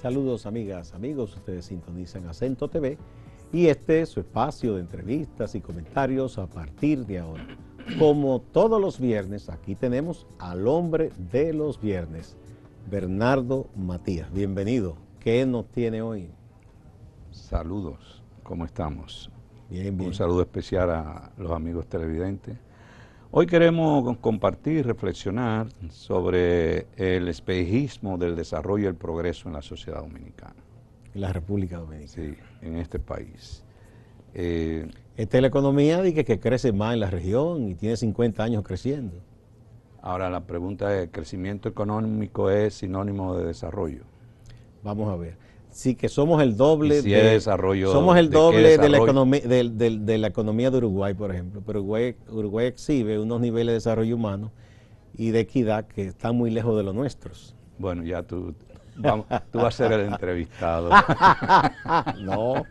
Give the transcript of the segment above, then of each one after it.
Saludos amigas, amigos, ustedes sintonizan Acento TV y este es su espacio de entrevistas y comentarios a partir de ahora. Como todos los viernes, aquí tenemos al hombre de los viernes, Bernardo Matías. Bienvenido. ¿Qué nos tiene hoy? Saludos, ¿cómo estamos? Bien, bien. Un saludo especial a los amigos televidentes. Hoy queremos compartir, reflexionar sobre el espejismo del desarrollo y el progreso en la sociedad dominicana. En la República Dominicana. Sí, en este país. Esta es la economía que crece más en la región y tiene 50 años creciendo. Ahora la pregunta es, ¿el crecimiento económico es sinónimo de desarrollo? Vamos a ver. Sí, que somos el doble si de desarrollo. Somos el doble de la economía de la economía de Uruguay, por ejemplo. Pero Uruguay exhibe unos niveles de desarrollo humano y de equidad que están muy lejos de los nuestros. Bueno, ya tú vas a ser el entrevistado. No.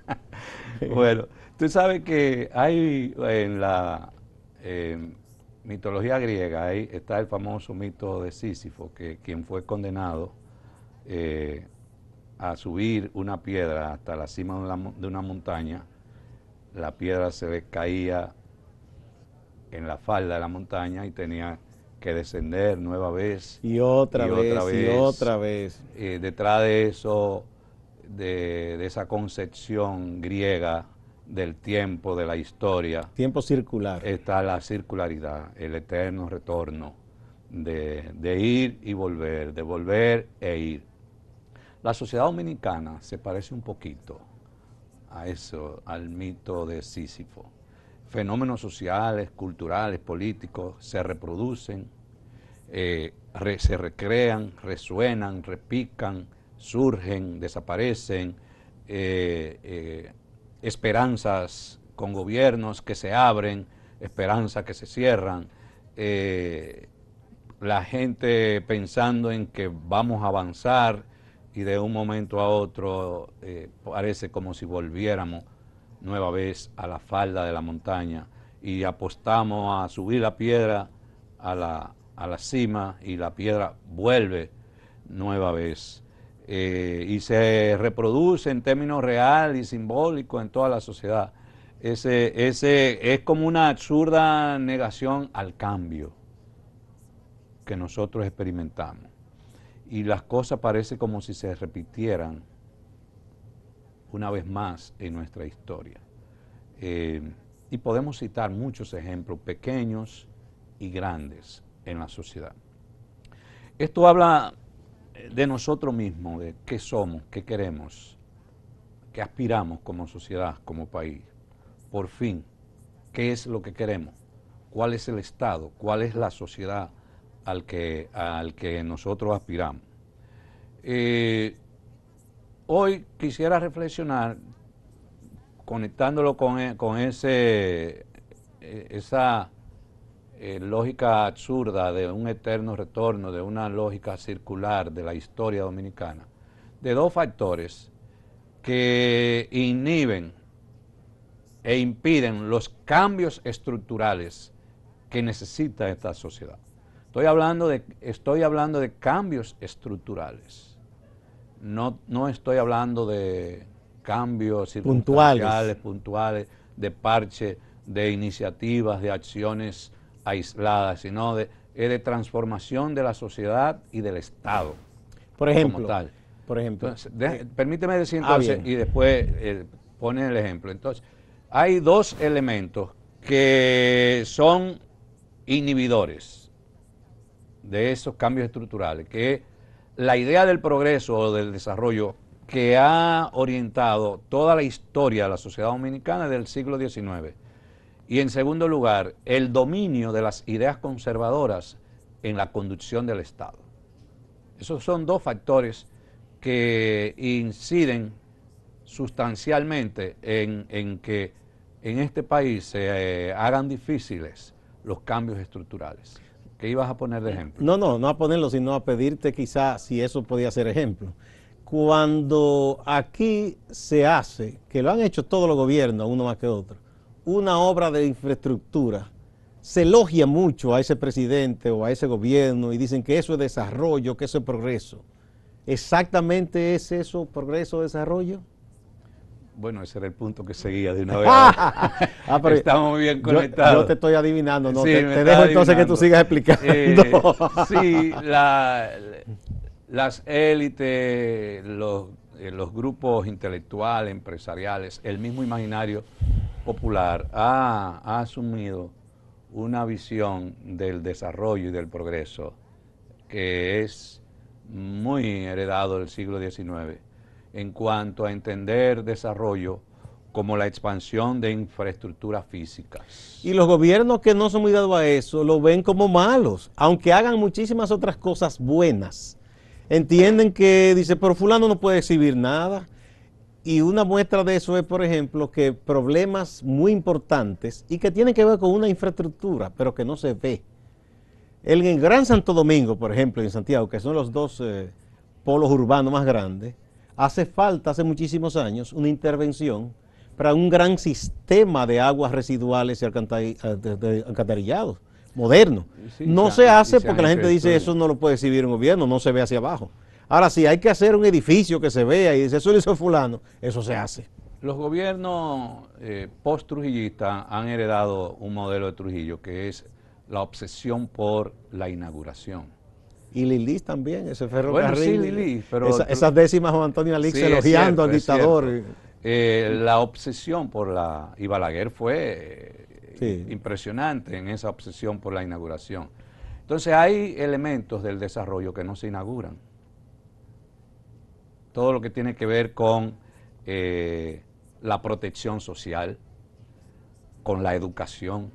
Bueno, tú sabes que hay en la mitología griega, ahí está el famoso mito de Sísifo, que quien fue condenado a subir una piedra hasta la cima de una montaña, la piedra se le caía en la falda de la montaña y tenía que descender nueva vez. Y otra vez. Detrás de eso, de esa concepción griega del tiempo, de la historia. Tiempo circular. Está la circularidad, el eterno retorno de ir y volver, de volver e ir. La sociedad dominicana se parece un poquito a eso, al mito de Sísifo. Fenómenos sociales, culturales, políticos se reproducen, se recrean, resuenan, repican, surgen, desaparecen, esperanzas con gobiernos que se abren, esperanzas que se cierran, la gente pensando en que vamos a avanzar y de un momento a otro parece como si volviéramos nueva vez a la falda de la montaña y apostamos a subir la piedra a la cima y la piedra vuelve nueva vez. Y se reproduce en términos real y simbólicos en toda la sociedad. Ese es como una absurda negación al cambio que nosotros experimentamos. Y las cosas parecen como si se repitieran una vez más en nuestra historia. Y podemos citar muchos ejemplos pequeños y grandes en la sociedad. Esto habla de nosotros mismos, de qué somos, qué queremos, qué aspiramos como sociedad, como país. Por fin, ¿qué es lo que queremos? ¿Cuál es el Estado? ¿Cuál es la sociedad al que nosotros aspiramos? Hoy quisiera reflexionar, conectándolo con esa lógica absurda de un eterno retorno, de una lógica circular de la historia dominicana, de dos factores que inhiben e impiden los cambios estructurales que necesita esta sociedad. Estoy hablando de cambios estructurales. No estoy hablando de cambios circunstanciales, puntuales, de parche, de iniciativas, de acciones aisladas, sino de transformación de la sociedad y del Estado. Por ejemplo. Como tal. Por ejemplo. Entonces, permíteme decir entonces, y después pone el ejemplo. Entonces, hay dos elementos que son inhibidores de esos cambios estructurales, que es la idea del progreso o del desarrollo que ha orientado toda la historia de la sociedad dominicana del siglo XIX. Y en segundo lugar, el dominio de las ideas conservadoras en la conducción del Estado. Esos son dos factores que inciden sustancialmente en que en este país se hagan difíciles los cambios estructurales. ¿Qué ibas a poner de ejemplo? No a ponerlo, sino a pedirte quizás si eso podía ser ejemplo. Cuando aquí se hace, que lo han hecho todos los gobiernos, uno más que otro, una obra de infraestructura, se elogia mucho a ese presidente o a ese gobierno y dicen que eso es desarrollo, que eso es progreso. ¿Exactamente es eso progreso, desarrollo? Bueno, ese era el punto que seguía de una vez. Pero estamos muy bien yo conectados. te estoy adivinando, ¿no? Sí, Te dejo entonces que tú sigas explicando. Sí, las élites, los grupos intelectuales, empresariales, el mismo imaginario popular ha asumido una visión del desarrollo y del progreso que es muy heredado del siglo XIX en cuanto a entender desarrollo como la expansión de infraestructuras físicas. Y los gobiernos que no son muy dados a eso lo ven como malos, aunque hagan muchísimas otras cosas buenas. Entienden que, dice, pero fulano no puede exhibir nada. Y una muestra de eso es, por ejemplo, que problemas muy importantes y que tienen que ver con una infraestructura, pero que no se ve. En el Gran Santo Domingo, por ejemplo, en Santiago, que son los dos polos urbanos más grandes, hace falta, hace muchísimos años, una intervención para un gran sistema de aguas residuales y alcantarillados moderno. Sí, No se hace porque la gente dice eso no lo puede exhibir un gobierno, no se ve hacia abajo. Ahora, si hay que hacer un edificio que se vea y dice eso lo hizo fulano, eso se hace. Los gobiernos post-trujillistas han heredado un modelo de Trujillo que es la obsesión por la inauguración. Y Lilis también, ese ferrocarril. Bueno, sí, Lilis, pero... esas décimas Juan Antonio Alix sí, elogiando al dictador. La obsesión por la... Y Balaguer fue impresionante en esa obsesión por la inauguración. Entonces hay elementos del desarrollo que no se inauguran. Todo lo que tiene que ver con la protección social, con la educación,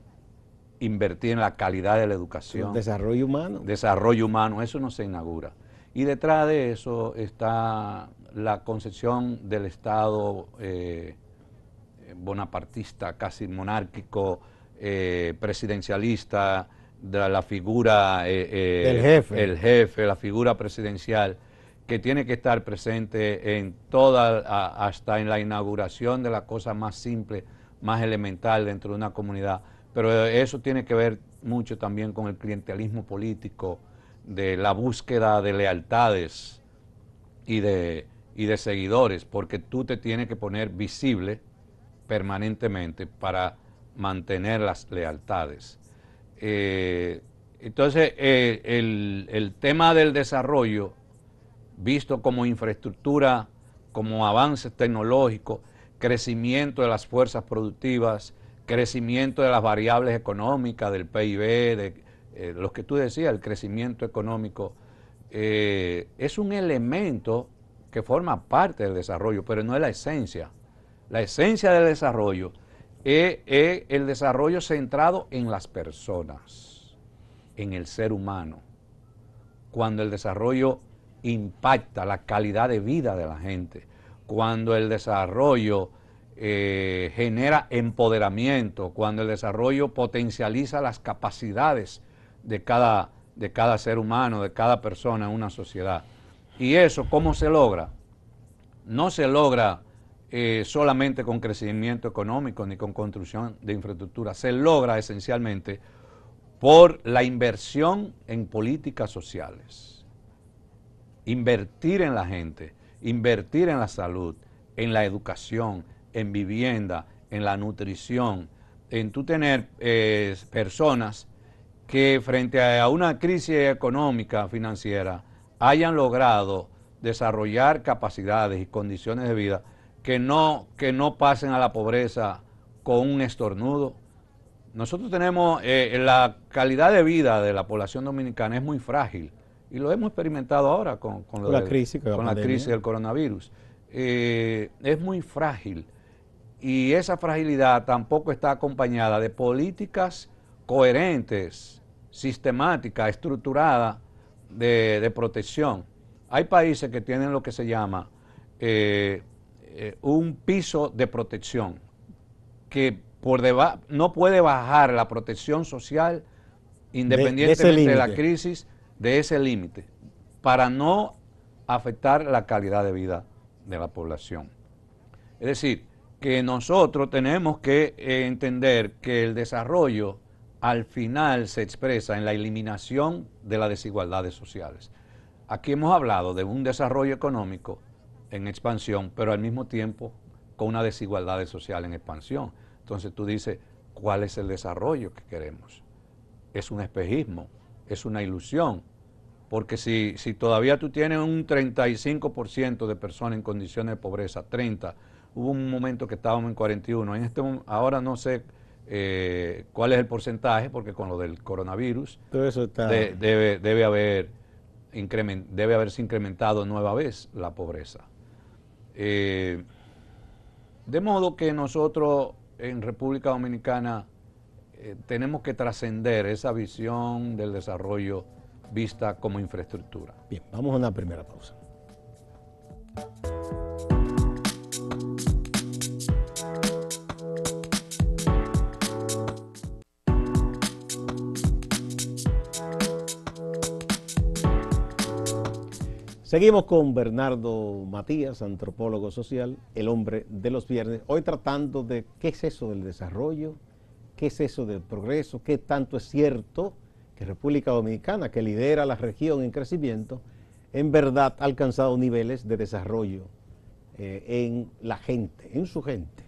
invertir en la calidad de la educación. Desarrollo humano. Desarrollo humano, eso no se inaugura. Y detrás de eso está la concepción del Estado bonapartista, casi monárquico, presidencialista, de la figura del jefe. El jefe, la figura presidencial, que tiene que estar presente en hasta en la inauguración de la cosa más simple, más elemental dentro de una comunidad. Pero eso tiene que ver mucho también con el clientelismo político, de la búsqueda de lealtades y de seguidores, porque tú te tienes que poner visible permanentemente para mantener las lealtades. Entonces, el tema del desarrollo, visto como infraestructura, como avances tecnológicos, crecimiento de las fuerzas productivas, crecimiento de las variables económicas, del PIB, de lo que tú decías, el crecimiento económico, es un elemento que forma parte del desarrollo, pero no es la esencia. La esencia del desarrollo es el desarrollo centrado en las personas, en el ser humano. Cuando el desarrollo impacta la calidad de vida de la gente, cuando el desarrollo genera empoderamiento, cuando el desarrollo potencializa las capacidades de cada ser humano, de cada persona en una sociedad. ¿Y eso cómo se logra? No se logra solamente con crecimiento económico ni con construcción de infraestructura, se logra esencialmente por la inversión en políticas sociales. Invertir en la gente, invertir en la salud, en la educación, en vivienda, en la nutrición, en tú tener personas que frente a una crisis económica, financiera, hayan logrado desarrollar capacidades y condiciones de vida que no pasen a la pobreza con un estornudo. Nosotros tenemos, la calidad de vida de la población dominicana es muy frágil y lo hemos experimentado ahora con la crisis del coronavirus. Es muy frágil y esa fragilidad tampoco está acompañada de políticas coherentes, sistemáticas, estructuradas de protección. Hay países que tienen lo que se llama un piso de protección que no puede bajar la protección social independientemente de la crisis, de ese límite, para no afectar la calidad de vida de la población. Es decir, que nosotros tenemos que entender que el desarrollo al final se expresa en la eliminación de las desigualdades sociales. aquí hemos hablado de un desarrollo económico en expansión, pero al mismo tiempo con una desigualdad social en expansión. Entonces tú dices, ¿cuál es el desarrollo que queremos? Es un espejismo, es una ilusión, porque si todavía tú tienes un 35% de personas en condiciones de pobreza, 30%, hubo un momento que estábamos en 41%, ahora no sé cuál es el porcentaje, porque con lo del coronavirus Todo eso está... debe haberse incrementado nueva vez la pobreza. De modo que nosotros en República Dominicana tenemos que trascender esa visión del desarrollo vista como infraestructura. Bien, vamos a una primera pausa. Seguimos con Bernardo Matías, antropólogo social, el hombre de los viernes, hoy tratando de qué es eso del desarrollo, qué es eso del progreso, qué tanto es cierto que República Dominicana, que lidera la región en crecimiento, en verdad ha alcanzado niveles de desarrollo en la gente, en su gente.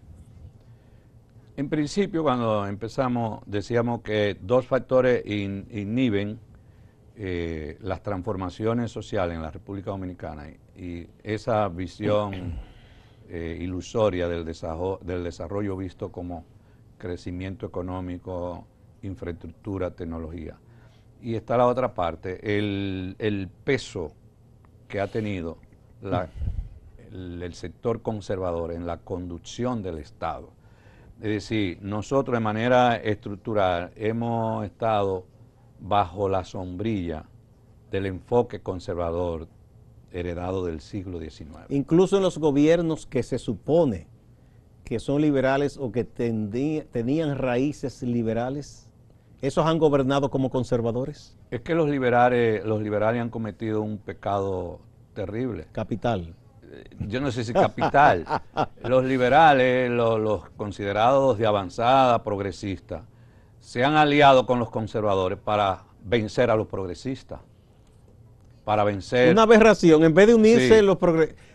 En principio, cuando empezamos, decíamos que dos factores inhiben las transformaciones sociales en la República Dominicana y esa visión ilusoria del desarrollo visto como crecimiento económico, infraestructura, tecnología. Y está la otra parte, el peso que ha tenido el sector conservador en la conducción del Estado. Es decir, nosotros de manera estructural hemos estado bajo la sombrilla del enfoque conservador heredado del siglo XIX. Incluso en los gobiernos que se supone que son liberales o que tenían raíces liberales, ¿esos han gobernado como conservadores? Es que los liberales han cometido un pecado terrible. Capital. Yo no sé si capital. Los liberales, los considerados de avanzada, progresistas, se han aliado con los conservadores para vencer a los progresistas. Para vencer... Una aberración. En vez de unirse, sí,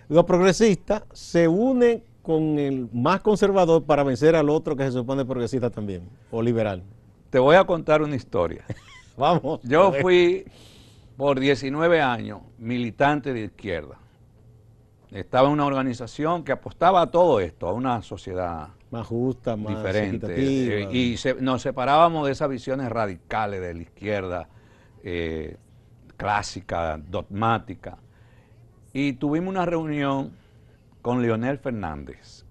los progresistas se unen con el más conservador para vencer al otro que se supone progresista también, o liberal. Te voy a contar una historia. Vamos. Yo fui por 19 años militante de izquierda. Estaba en una organización que apostaba a todo esto, a una sociedad más justa, más diferente. equitativa. Nos separábamos de esas visiones radicales de la izquierda clásica, dogmática. Y tuvimos una reunión con Leonel Fernández,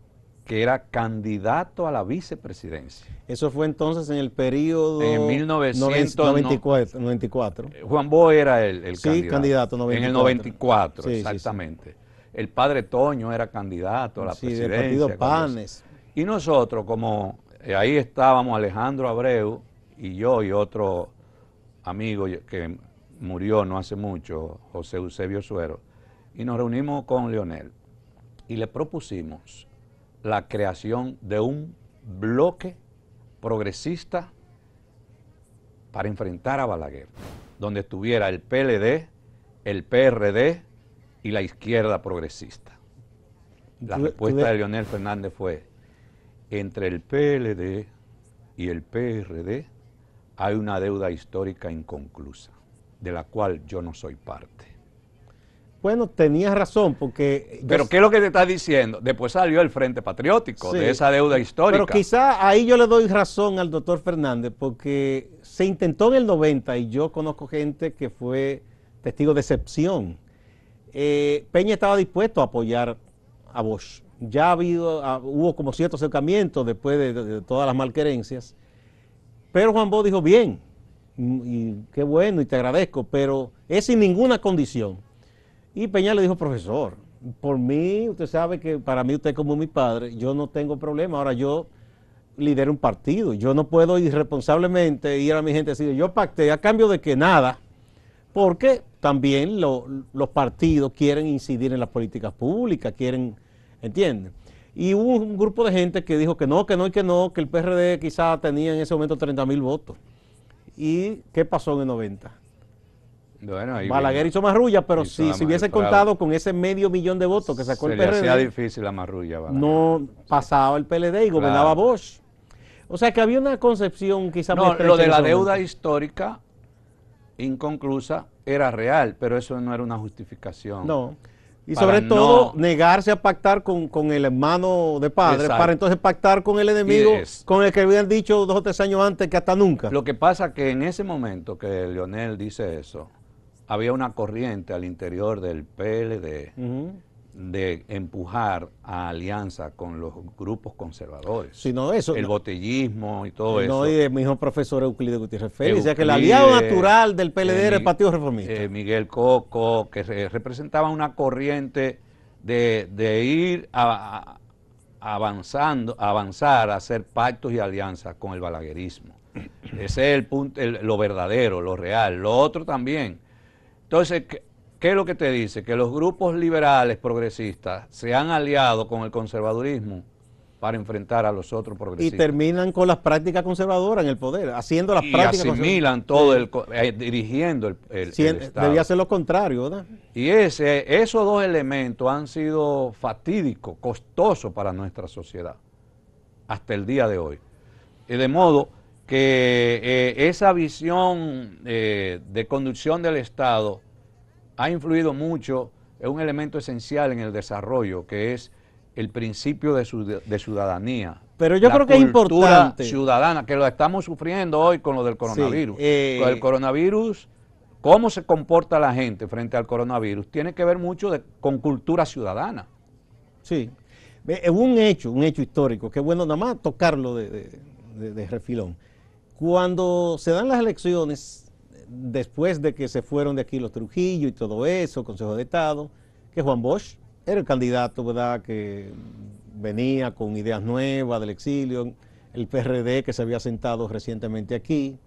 que era candidato a la vicepresidencia. Eso fue entonces en el periodo... En 1994. Juan Bosch era el sí, candidato. 94. En el 94, sí, exactamente. Sí. El padre Toño era candidato a la presidencia. Del partido Panes. Y nosotros, como ahí estábamos Alejandro Abreu y yo y otro amigo que murió no hace mucho, José Eusebio Suero, y nos reunimos con Leonel y le propusimos la creación de un bloque progresista para enfrentar a Balaguer, donde estuviera el PLD, el PRD y la izquierda progresista. La respuesta de Leonel Fernández fue: entre el PLD y el PRD hay una deuda histórica inconclusa, de la cual yo no soy parte. Bueno, tenías razón, porque... Pero ¿qué es lo que te estás diciendo? Después salió el Frente Patriótico, sí, de esa deuda histórica. Pero quizá ahí yo le doy razón al doctor Fernández, porque se intentó en el 90, y yo conozco gente que fue testigo de excepción. Peña estaba dispuesto a apoyar a Bosch. Ya hubo como cierto acercamiento después de todas las malquerencias, pero Juan Bosch dijo, bien, y qué bueno, y te agradezco, pero es sin ninguna condición. Y Peña le dijo, profesor, por mí, usted sabe que para mí usted es como mi padre, yo no tengo problema, ahora yo lidero un partido, yo no puedo irresponsablemente ir a mi gente y decir, yo pacté a cambio de que nada, porque también los partidos quieren incidir en las políticas públicas, quieren, ¿entienden? Y hubo un grupo de gente que dijo que no, que el PRD quizá tenía en ese momento 30,000 votos. ¿Y qué pasó en el 90? Bueno, ahí Balaguer hizo marrulla, pero hizo si la se hubiese marrulla. contado con ese medio millón de votos que sacó el Se le hacía PRD, difícil la marrulla, Balaguer. no pasaba el PLD y gobernaba Claro. Bosch. O sea que había una concepción quizá muy No, estrecha lo de en la ese deuda momento. histórica inconclusa era real, pero eso no era una justificación. No. Y Para sobre todo, no- negarse a pactar con el hermano de padre, Exacto. para entonces pactar con el enemigo, es- con el que habían dicho 2 o 3 años antes que hasta nunca. Lo que pasa que en ese momento que Leonel dice eso, había una corriente al interior del PLD Ujú. de empujar a alianza con los grupos conservadores. Si no, eso. El botellismo y todo No, eso. y el mismo profesor Euclides Gutiérrez Félix, decía que el aliado Euclides, natural del PLD era el Mi- Partido Reformista. Miguel Coco, que representaban una corriente de ir avanzar a hacer pactos y alianzas con el balaguerismo. Ese es el punto, lo verdadero, lo real. Lo otro también. Entonces, ¿qué es lo que te dice? Que los grupos liberales progresistas se han aliado con el conservadurismo para enfrentar a los otros Y progresistas. terminan con las prácticas conservadoras en el poder, haciendo las Y prácticas asimilan todo dirigiendo el Estado. Debía ser lo contrario, ¿verdad? Y esos dos elementos han sido fatídicos, costosos para nuestra sociedad, hasta el día de hoy. Y de modo que esa visión de conducción del Estado ha influido mucho, es un elemento esencial en el desarrollo, que es el principio de ciudadanía. Pero yo creo que es cultura importante. ciudadana, que lo estamos sufriendo hoy con lo del coronavirus. Sí, Con el coronavirus, cómo se comporta la gente frente al coronavirus, tiene que ver mucho con cultura ciudadana. Sí. Hubo un hecho histórico, que es bueno nada más tocarlo de refilón. Cuando se dan las elecciones, después de que se fueron de aquí los Trujillo y todo eso, Consejo de Estado, que Juan Bosch era el candidato, ¿verdad?, que venía con ideas nuevas del exilio, el PRD que se había sentado recientemente aquí.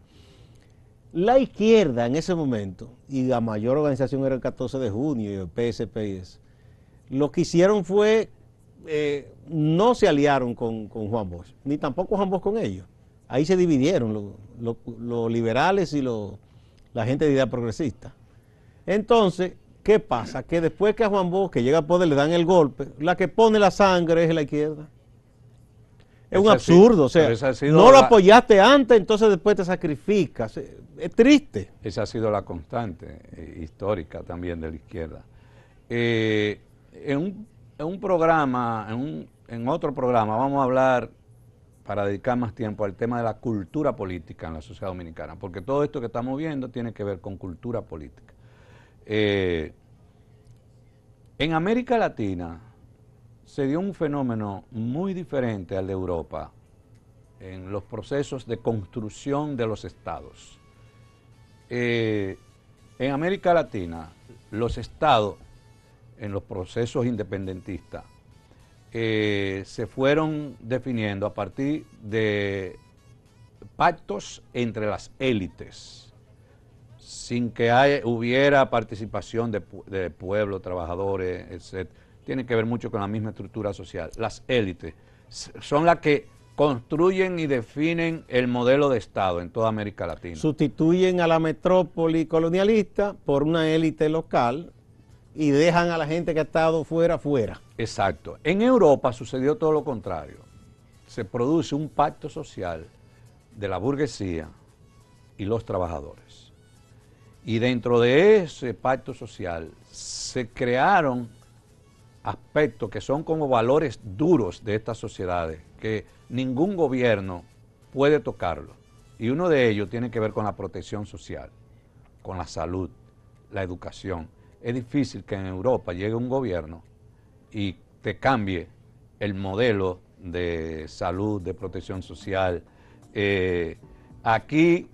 La izquierda en ese momento, y la mayor organización era el 14 de junio y el PSP y eso, lo que hicieron fue, no se aliaron con Juan Bosch, ni tampoco Juan Bosch con ellos. Ahí se dividieron los liberales y la gente de idea progresista. Entonces, ¿qué pasa? Que después que a Juan Bosch, que llega al poder, le dan el golpe, la que pone la sangre es la izquierda. Es un absurdo, o sea, no lo apoyaste antes, entonces después te sacrificas. Es triste. Esa ha sido la constante histórica también de la izquierda. En otro programa vamos a hablar, para dedicar más tiempo al tema de la cultura política en la sociedad dominicana, porque todo esto que estamos viendo tiene que ver con cultura política. En América Latina se dio un fenómeno muy diferente al de Europa en los procesos de construcción de los estados. En América Latina, los estados, en los procesos independentistas, se fueron definiendo a partir de pactos entre las élites, sin que hubiera participación de pueblo, trabajadores, etc. Tiene que ver mucho con la misma estructura social. Las élites son las que construyen y definen el modelo de Estado en toda América Latina. Sustituyen a la metrópoli colonialista por una élite local y dejan a la gente que ha estado fuera. Exacto. En Europa sucedió todo lo contrario. Se produce un pacto social de la burguesía y los trabajadores. Y dentro de ese pacto social se crearon aspectos que son como valores duros de estas sociedades, que ningún gobierno puede tocarlo. Y uno de ellos tiene que ver con la protección social, con la salud, la educación. Es difícil que en Europa llegue un gobierno y te cambie el modelo de salud, de protección social. Aquí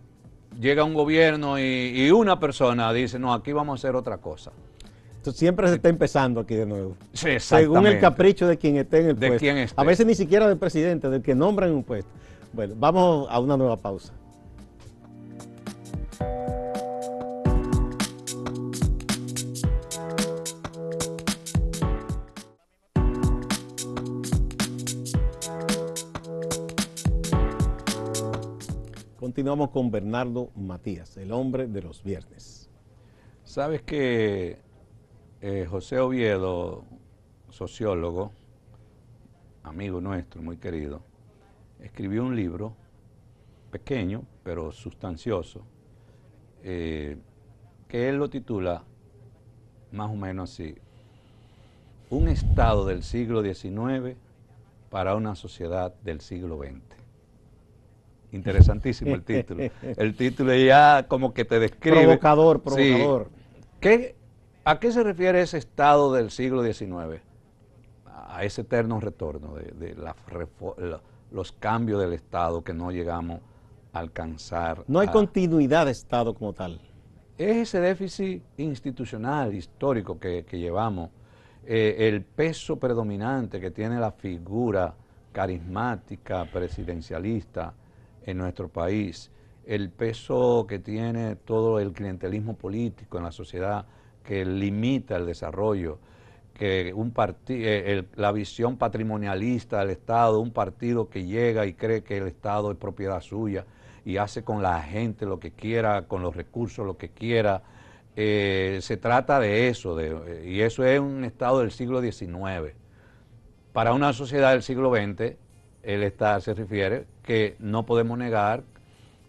llega un gobierno y una persona dice, no, aquí vamos a hacer otra cosa. Entonces siempre se está empezando aquí de nuevo. Sí, exactamente. Según el capricho de quien esté en el de puesto. Quien esté. A veces ni siquiera del presidente, del que nombran en un puesto. Bueno, vamos a una nueva pausa. Continuamos con Bernardo Matías, el hombre de los viernes. Sabes que José Oviedo, sociólogo, amigo nuestro, muy querido, escribió un libro pequeño, pero sustancioso, que él lo titula más o menos así: Un Estado del siglo XIX para una sociedad del siglo XX. Interesantísimo el título. El título ya como que te describe. Provocador, Sí. provocador. ¿A qué se refiere ese Estado del siglo XIX? A ese eterno retorno de los cambios del Estado que no llegamos a alcanzar. No hay continuidad de Estado como tal. Es ese déficit institucional, histórico que llevamos, el peso predominante que tiene la figura carismática, presidencialista en nuestro país, el peso que tiene todo el clientelismo político en la sociedad que limita el desarrollo, que la visión patrimonialista del Estado, un partido que llega y cree que el Estado es propiedad suya y hace con la gente lo que quiera, con los recursos lo que quiera. Se trata de eso, y eso es un Estado del siglo XIX. Para una sociedad del siglo XX, se refiere que no podemos negar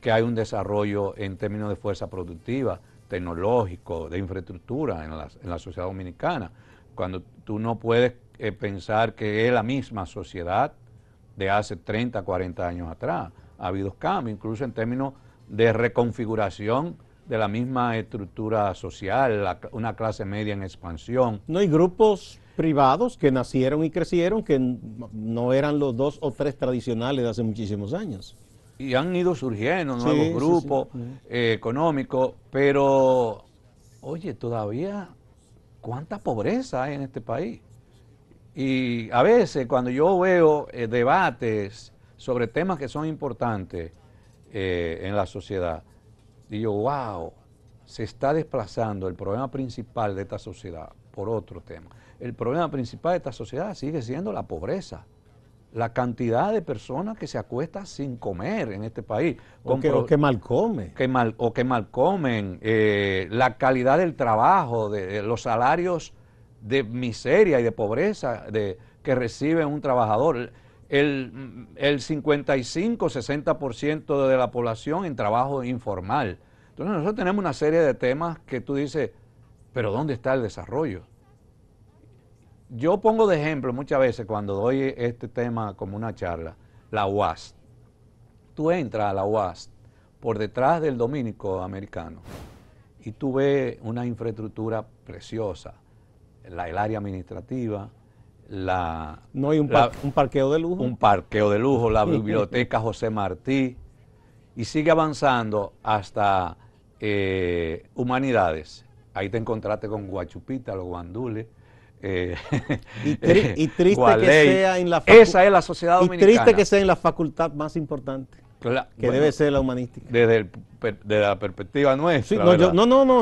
que hay un desarrollo en términos de fuerza productiva, tecnológico, de infraestructura en la sociedad dominicana, cuando tú no puedes pensar que es la misma sociedad de hace 30, 40 años atrás. Ha habido cambios, incluso en términos de reconfiguración de la misma estructura social, una clase media en expansión. No hay grupos privados que nacieron y crecieron que no eran los 2 o 3 tradicionales de hace muchísimos años. Y han ido surgiendo nuevos grupos económicos, pero, oye, todavía, ¿cuánta pobreza hay en este país? Y a veces cuando yo veo debates sobre temas que son importantes en la sociedad, digo, wow, se está desplazando el problema principal de esta sociedad por otro tema. El problema principal de esta sociedad sigue siendo la pobreza. La cantidad de personas que se acuestan sin comer en este país. O que mal come. O que mal comen. La calidad del trabajo, de los salarios de miseria y de pobreza que recibe un trabajador. El 55-60% de la población en trabajo informal. Entonces nosotros tenemos una serie de temas que tú dices, pero ¿dónde está el desarrollo? Yo pongo de ejemplo muchas veces cuando doy este tema como una charla, la UAS. Tú entras a la UAS por detrás del Dominico americano y tú ves una infraestructura preciosa, el área administrativa, no hay un parqueo de lujo. Un parqueo de lujo, la biblioteca José Martí, y sigue avanzando hasta Humanidades. Ahí te encontraste con Guachupita, los guandules. Y triste que sea en la esa es la sociedad dominicana. Y triste que sea en la facultad más importante, que debe ser la humanística. Desde la perspectiva nuestra. Sí, no,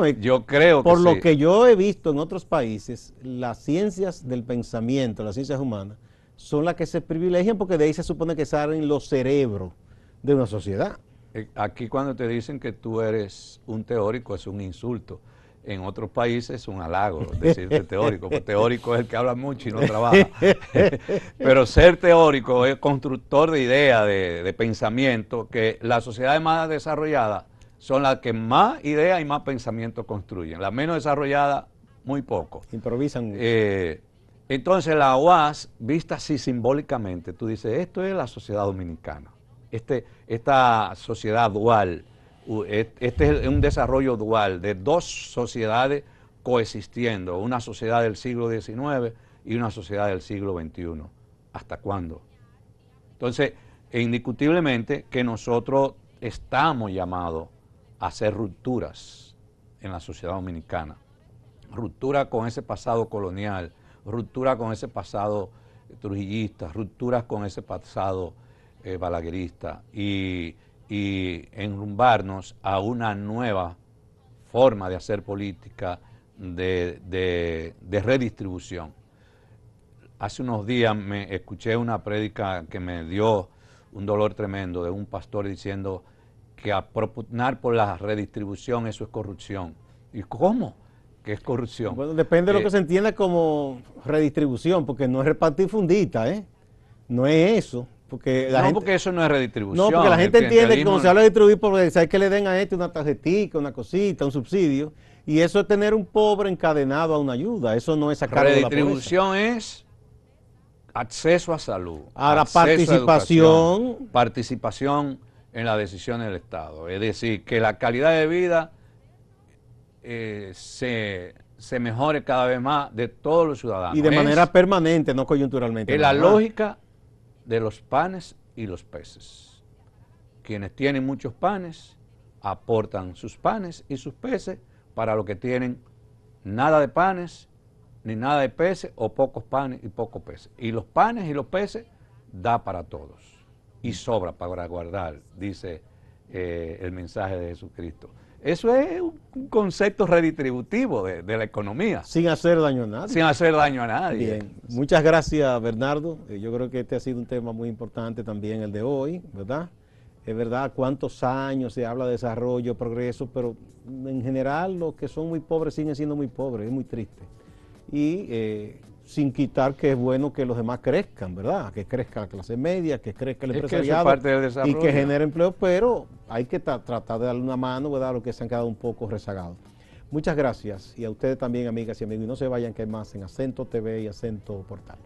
yo creo que por lo que yo he visto en otros países, las ciencias del pensamiento, las ciencias humanas, son las que se privilegian porque de ahí se supone que salen los cerebros de una sociedad. Aquí cuando te dicen que tú eres un teórico es un insulto. En otros países es un halago decirte teórico, porque teórico es el que habla mucho y no trabaja. Pero ser teórico es constructor de ideas, de pensamiento, que las sociedades más desarrolladas son las que más ideas y más pensamiento construyen. Las menos desarrolladas, muy poco. Improvisan mucho. Entonces la UAS, vista así simbólicamente, tú dices, esto es la sociedad dominicana. Esta sociedad dual. Este es un desarrollo dual de dos sociedades coexistiendo, una sociedad del siglo XIX y una sociedad del siglo XXI. ¿Hasta cuándo? Entonces, indiscutiblemente que nosotros estamos llamados a hacer rupturas en la sociedad dominicana. Ruptura con ese pasado colonial, ruptura con ese pasado trujillista, rupturas con ese pasado balaguerista y enrumbarnos a una nueva forma de hacer política, de redistribución. Hace unos días me escuché una prédica que me dio un dolor tremendo de un pastor diciendo que a propugnar por la redistribución eso es corrupción. ¿Y cómo? que es corrupción. Bueno, depende de lo que se entienda como redistribución, porque no es repartir fundita, ¿eh? No es eso. Porque la gente, porque eso no es redistribución. no, porque la gente El entiende que cuando clientelismo se habla de distribuir, pues hay que le den a este una tarjetita, una cosita, un subsidio, y eso es tener un pobre encadenado a una ayuda, eso no es sacarlo de la pobreza. Redistribución es acceso a salud, Ahora, acceso a participación. educación, participación en las decisiones del Estado. Es decir, que la calidad de vida se mejore cada vez más de todos los ciudadanos. Y de manera permanente, no coyunturalmente. Es la lógica de los panes y los peces. Quienes tienen muchos panes aportan sus panes y sus peces para los que tienen nada de panes ni nada de peces o pocos panes y pocos peces. Y los panes y los peces da para todos y sobra para guardar, dice el mensaje de Jesucristo. Eso es un concepto redistributivo de la economía. Sin hacer daño a nadie. Sin hacer daño a nadie. Bien, muchas gracias, Bernardo. Yo creo que este ha sido un tema muy importante también el de hoy, ¿verdad? Es verdad, cuántos años se habla de desarrollo, progreso, pero en general los que son muy pobres siguen siendo muy pobres, es muy triste. Y sin quitar que es bueno que los demás crezcan, ¿verdad? Que crezca la clase media, que crezca el empresariado, que eso es parte del desarrollo, y que genere empleo, pero hay que tratar de darle una mano, ¿verdad? A los que se han quedado un poco rezagados. Muchas gracias y a ustedes también, amigas y amigos, y no se vayan que hay más en Acento TV y Acento Portal.